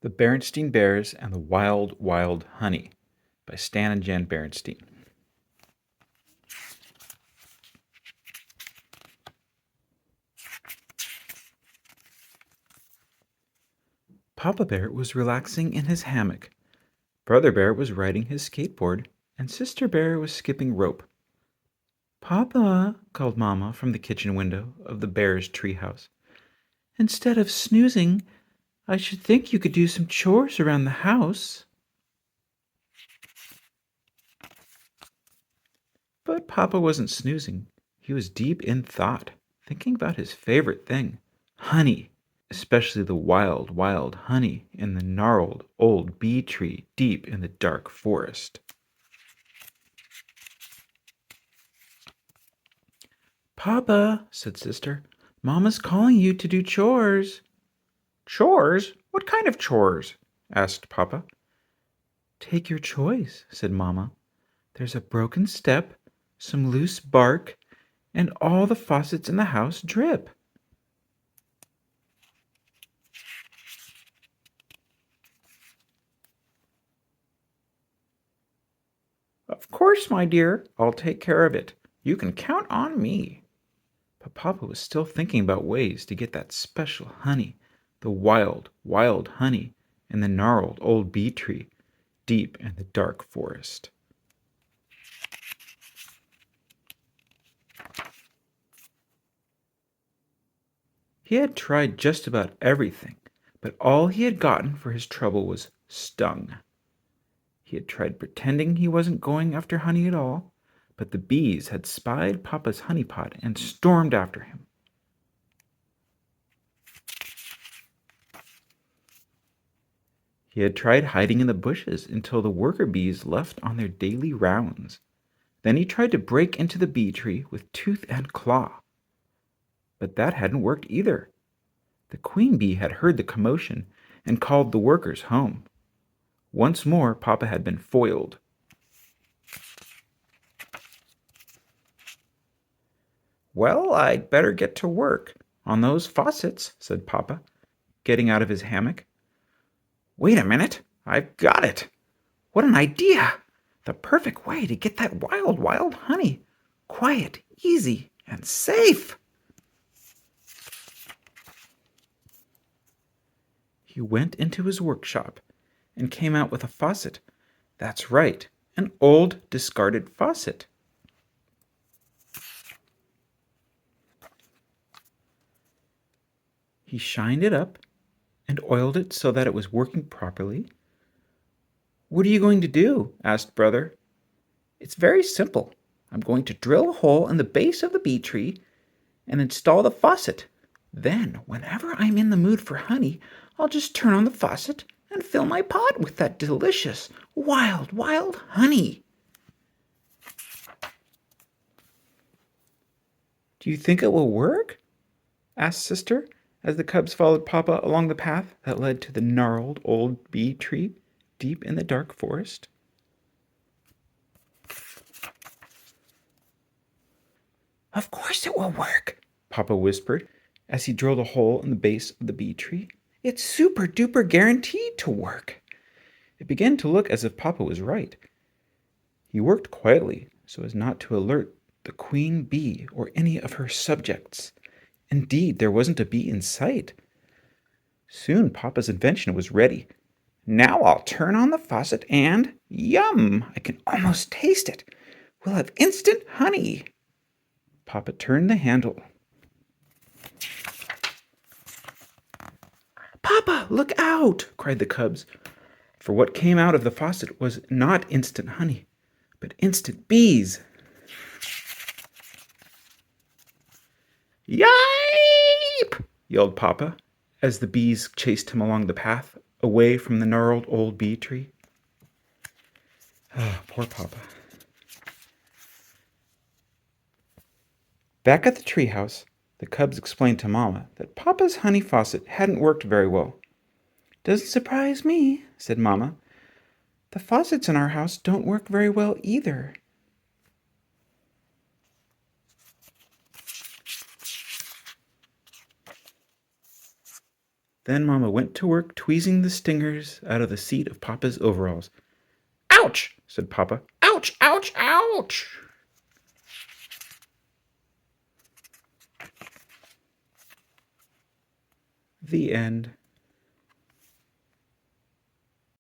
The Berenstain Bears and the Wild, Wild Honey by Stan and Jan Berenstain. Papa Bear was relaxing in his hammock. Brother Bear was riding his skateboard, and Sister Bear was skipping rope. "Papa," called Mama from the kitchen window of the Bears' treehouse, "instead of snoozing, I should think you could do some chores around the house." But Papa wasn't snoozing. He was deep in thought, thinking about his favorite thing, honey, especially the wild, wild honey in the gnarled old bee tree deep in the dark forest. "Papa," said Sister, "Mama's calling you to do chores." "Chores? What kind of chores?" asked Papa. "Take your choice," said Mama. "There's a broken step, some loose bark, and all the faucets in the house drip." "Of course, my dear, I'll take care of it. You can count on me." But Papa was still thinking about ways to get that special honey, the wild, wild honey in the gnarled old bee tree deep in the dark forest. He had tried just about everything, but all he had gotten for his trouble was stung. He had tried pretending he wasn't going after honey at all, but the bees had spied Papa's honey pot and stormed after him. He had tried hiding in the bushes until the worker bees left on their daily rounds. Then he tried to break into the bee tree with tooth and claw. But that hadn't worked either. The queen bee had heard the commotion and called the workers home. Once more, Papa had been foiled. "Well, I'd better get to work on those faucets," said Papa, getting out of his hammock. "Wait a minute, I've got it! What an idea! The perfect way to get that wild, wild honey. Quiet, easy, and safe." He went into his workshop and came out with a faucet. That's right, an old discarded faucet. He shined it up and oiled it so that it was working properly. "What are you going to do?" asked Brother. "It's very simple. I'm going to drill a hole in the base of the bee tree and install the faucet. Then, whenever I'm in the mood for honey, I'll just turn on the faucet and fill my pot with that delicious, wild, wild honey." "Do you think it will work?" asked Sister, as the cubs followed Papa along the path that led to the gnarled old bee tree deep in the dark forest. "Of course it will work," Papa whispered as he drilled a hole in the base of the bee tree. "It's super duper guaranteed to work." It began to look as if Papa was right. He worked quietly so as not to alert the queen bee or any of her subjects. Indeed, there wasn't a bee in sight. Soon Papa's invention was ready. "Now I'll turn on the faucet and, yum! I can almost taste it. We'll have instant honey." Papa turned the handle. "Papa, look out!" cried the cubs, for what came out of the faucet was not instant honey, but instant bees. "Yipe!" yelled Papa, as the bees chased him along the path, away from the gnarled old bee tree. Ah, poor Papa. Back at the treehouse, the cubs explained to Mama that Papa's honey faucet hadn't worked very well. "Doesn't surprise me," said Mama. "The faucets in our house don't work very well either." Then Mama went to work tweezing the stingers out of the seat of Papa's overalls. "Ouch!" said Papa. "Ouch, ouch, ouch!" The end.